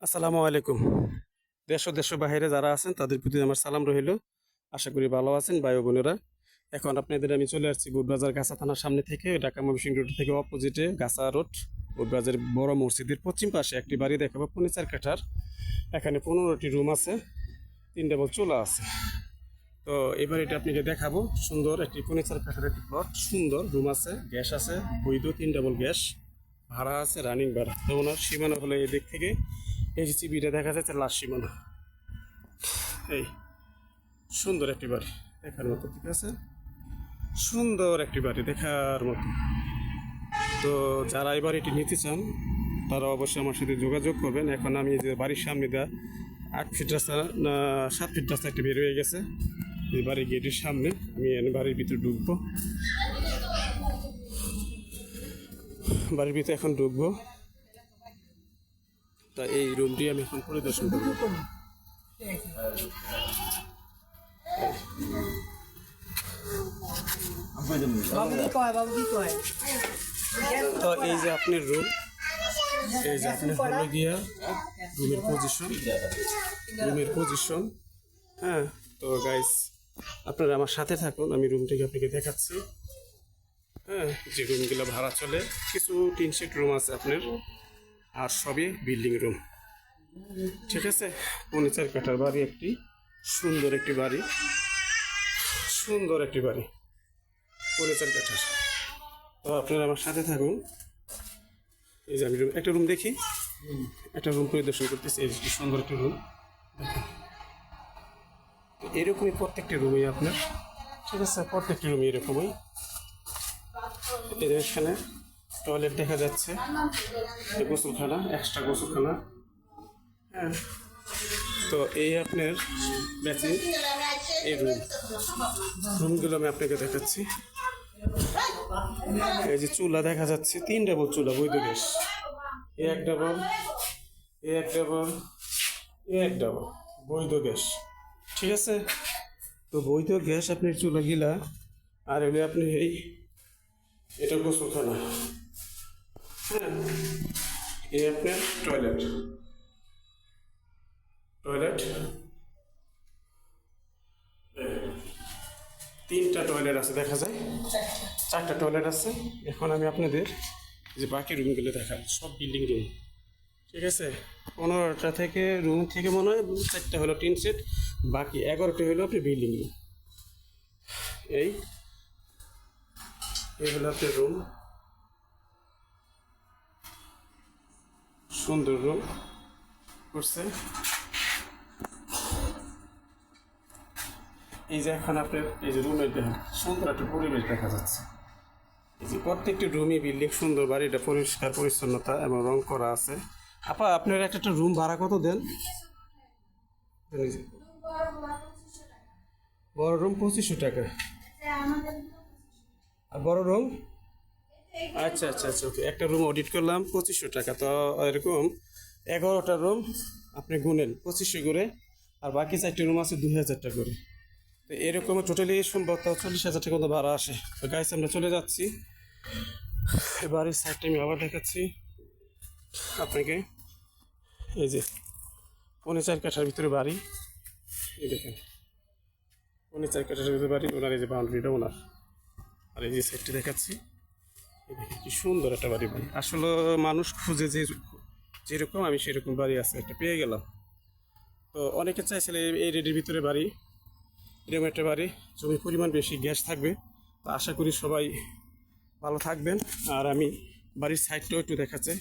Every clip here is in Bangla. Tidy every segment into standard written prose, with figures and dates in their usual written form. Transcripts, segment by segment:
আসসালামু আলাইকুম। দেশ ও দেশের বাহিরে যারা আছেন তাদের প্রতি আমার সালাম রইল। আশা করি ভালো আছেন ভাই ও বোনেরা। এখন আপনাদের আমি চলে আসছি বুটবাজার গাছা থানার সামনে থেকে, ঢাকা ময়মনসিংহ রোড থেকে অপোজিটে গাছা রোড, বুটবাজার বড় মসজিদের পশ্চিম পাশে একটি বাড়ি দেখাবো, ফার্নিচার কাঠার। এখানে 15টি রুম আছে, 3 ডাবল চুলা আছে। তো এবার এটা আপনাকে দেখাবো। সুন্দর একটি ফার্নিচার কাঠার একটি প্লট, সুন্দর রুম আছে, গ্যাস আছে বৈধ, 3 ডাবল গ্যাস, ভাড়া আছে, রানিং ভাড়া। তো ওনার সীমানা হলো এই দিক থেকে এই যে চিবিটা দেখা যাচ্ছে লাস্ট সীমানা। এই সুন্দর একটি বাড়ি দেখার মতো, ঠিক আছে, সুন্দর একটি বাড়ি দেখার মতো। তো যারা এই বাড়িটি নিতে চান তারা অবশ্যই আমার সাথে যোগাযোগ করবেন। এখন আমি যে বাড়ির সামনে দেওয়া 8 ফিট রাস্তা না 7 ফিট রাস্তা একটি বের হয়ে গেছে এই বাড়ির গেটের সামনে। আমি বাড়ির ভিতরে ঢুকবো, বাড়ির ভিতরে এখন ঢুকবো। তা এই রুমটি আমি এখন পরিদর্শন করবো। তো এই যে আপনার রুম, এই যে আপনার হলো গিয়া রুমের পজিশন। হ্যাঁ, তো গাইস আপনারা আমার সাথে থাকুন, আমি রুমটিকে আপনাকে দেখাচ্ছি। হ্যাঁ, যে রুমগুলো ভাড়া চলে, কিছু 3 সেট রুম আছে আপনার, আর সবই বিল্ডিং রুম, ঠিক আছে। ফার্নিচার কাঠার বাড়ি, একটি সুন্দর একটি বাড়ি, সুন্দর একটি বাড়ি ফার্নিচার কাঠার। তো আপনারা আমার সাথে থাকুন। এই যে আমি রুম, একটা রুম দেখি, একটা রুম পরিদর্শন করতেছি। এই যে সুন্দর একটি রুম, এরকমই প্রত্যেকটি রুমই আপনার, ঠিক আছে, প্রত্যেকটি রুমই এরকমই। এখানে টয়লেট দেখা যাচ্ছে, গোসলখানা, এক্সট্রা গোসলখানা। হ্যাঁ, তো এই আপনার বেচিং, এই রুমগুলো আমি আপনাকে দেখাচ্ছি। এই যে চুলা দেখা যাচ্ছে, 3 ডাবল চুলা, বৈধ গ্যাস, এক ডাবল, এক ডাবল, এক ডাবল, বৈধ গ্যাস, ঠিক আছে। তো বৈধ গ্যাস আপনার চুলা গিলা। আর এগুলো আপনি এটা গোসলখানা। হ্যাঁ, এই আপনার টয়লেট, টয়লেট 3টা টয়লেট আছে, দেখা যায় 4টা টয়লেট আছে। এখন আমি আপনাদের যে বাকি রুমগুলো দেখাবো, সব বিল্ডিং রুম, ঠিক আছে। 15টা থেকে রুম থেকে মনে হয় 4টা হলো 3 সেট, বাকি 11টা হলো আপনি বিল্ডিং রুম। এই হলো আপনার রুম, সুন্দর রুম করছে। এই যে এখন আপনার এই যে রুমের দেখেন, সুন্দর একটা পরিবেশ দেখা যাচ্ছে। এই যে প্রত্যেকটি রুমই বিল্ডিং, সুন্দর বাড়িটা পরিষ্কার পরিচ্ছন্নতা এবং রং করা আছে। আপা, আপনার একটা রুম ভাড়া কত দেন? বড় রুম 2500 টাকা, আর বড় রুম, আচ্ছা আচ্ছা আচ্ছা, ওকে। একটা রুম অডিট করলাম 2500 টাকা। তো এরকম 11টা রুম আপনি গুনেন 2500 করে, আর বাকি 4টি রুম আছে 2000 টাকা করে। তো এরকম টোটালি সম্ভবত 40,000 টাকা মতো ভাড়া আসে। তো গাইস, আমরা চলে যাচ্ছি, বাড়ির সাইডটা আমি আবার দেখাচ্ছি আপনাকে। এই যে 4 কাঠার ভিতরে বাড়ি, এই দেখেন 4 কাঠার ভিতরে বাড়ি, ওনার এই যে বাউন্ডারিটা ওনার। আর এই যে সাইডটা দেখাচ্ছি, এই দেখেন কি সুন্দর একটা বাড়ি। ভাই আসলে মানুষ খুঁজে যে যেরকম, আমি সেরকম বাড়ি আছে একটা পেয়ে গেলাম। তো অনেকে চাইছিল এই রেডির ভিতরে বাড়ি, এরকম একটা বাড়ি, জমি পরিমাণ বেশি, গ্যাস থাকবে। তো আশা করি সবাই ভালো থাকবেন। আর আমি বাড়ির সাইডটাও একটু দেখাচ্ছি।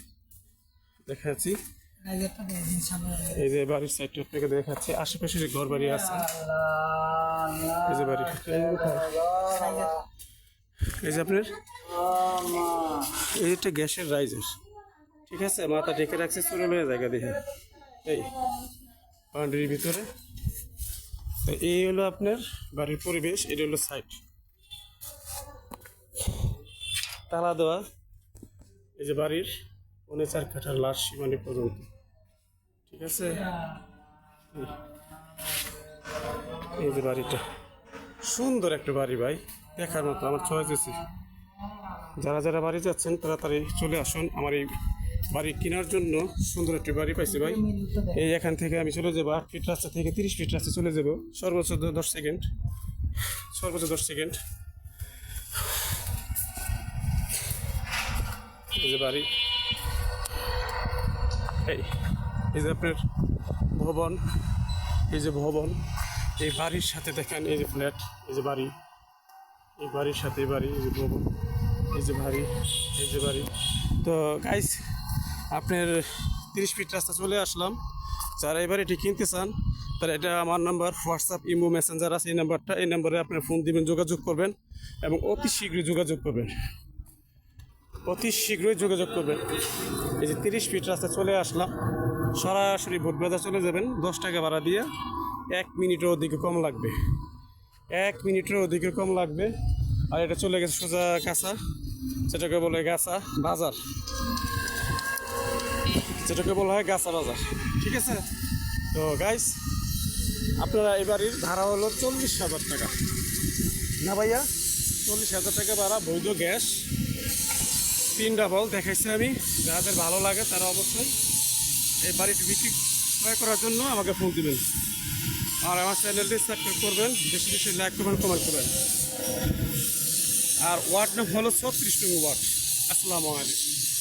এই যে বাড়ির সাইডটা আপনাকে দেখাচ্ছি, আশেপাশে যে ঘর বাড়ি আছে, এই যে বাড়ি, এই যে আপনার এই একটা গ্যাসের রাইজার, ঠিক আছে, মাথা ঢেকে রাখছে চুরের জায়গা দেখে এই বাউন্ডারির ভিতরে। তো এই হলো আপনার বাড়ির পরিবেশ, এটা হলো সাইড, তালা দেওয়া। এই যে বাড়ির 4 কাঠার লাশ সীমানি পর্যন্ত, ঠিক আছে। এই যে বাড়িটা, সুন্দর একটা বাড়ি ভাই, দেখার মতো, আমার চয়েস হয়েছে। যারা যারা বাড়ি যাচ্ছেন তাড়াতাড়ি চলে আসুন আমার এই বাড়ি কেনার জন্য সুন্দর একটি বাড়ি পাইছি ভাই। এই এখান থেকে আমি চলে যাবো 8 ফিট রাস্তা থেকে 30 ফিট রাস্তা চলে যাব, সর্বোচ্চ 10 সেকেন্ড, সর্বোচ্চ 10 সেকেন্ড। এই যে বাড়ি, এই যে আপনার ভবন, এই যে ভবন, এই বাড়ির সাথে দেখেন এই যে ফ্ল্যাট, এই যে বাড়ি, এই বাড়ির সাথে এই বাড়ি, এই যে ভবন, এই যে বাড়ি, এই যে বাড়ি। তো গাইস আপনার 30 ফিট রাস্তা চলে আসলাম। যারা এই বাড়িটি কিনতে চান তারা এটা আমার নাম্বার, হোয়াটসঅ্যাপ, ইমো, মেসেঞ্জার আছে এই নাম্বারটা, এই নাম্বারে আপনার ফোন দিবেন, যোগাযোগ করবেন এবং অতি শীঘ্রই যোগাযোগ করবেন, অতি শীঘ্রই যোগাযোগ করবেন। এই যে 30 ফিট রাস্তা চলে আসলাম, সরাসরি ভোটবাজার চলে যাবেন 10 টাকা ভাড়া দিয়ে। 1 মিনিটের ওদিকে কম লাগবে, 1 মিনিটের ওদিকে কম লাগবে। আর এটা চলে গেছে সোজা কাঁচা, যেটাকে বলে গাছা বাজার, যেটাকে বলা হয় গাছা বাজার, ঠিক আছে? তো গাইস আপনারা এই বাড়ির ভাড়া হলো 40,000 টাকা, না ভাইয়া 40,000 টাকা ভাড়া, বৈধ গ্যাস, 3 ডাবল দেখাইছি আমি। যাদের ভালো লাগে তারা অবশ্যই এই বাড়িটি বিক্রি ক্রয় করার জন্য আমাকে ফোন দিবেন। আর আমার চ্যানেলটি সাবস্ক্রাইব করবেন, বেশি বেশি লাইক করবেন, কমেন্ট করবেন। আর ওয়ার্ড নাম হলো 36 নং ওয়ার্ড। আসসালামু আলাইকুম।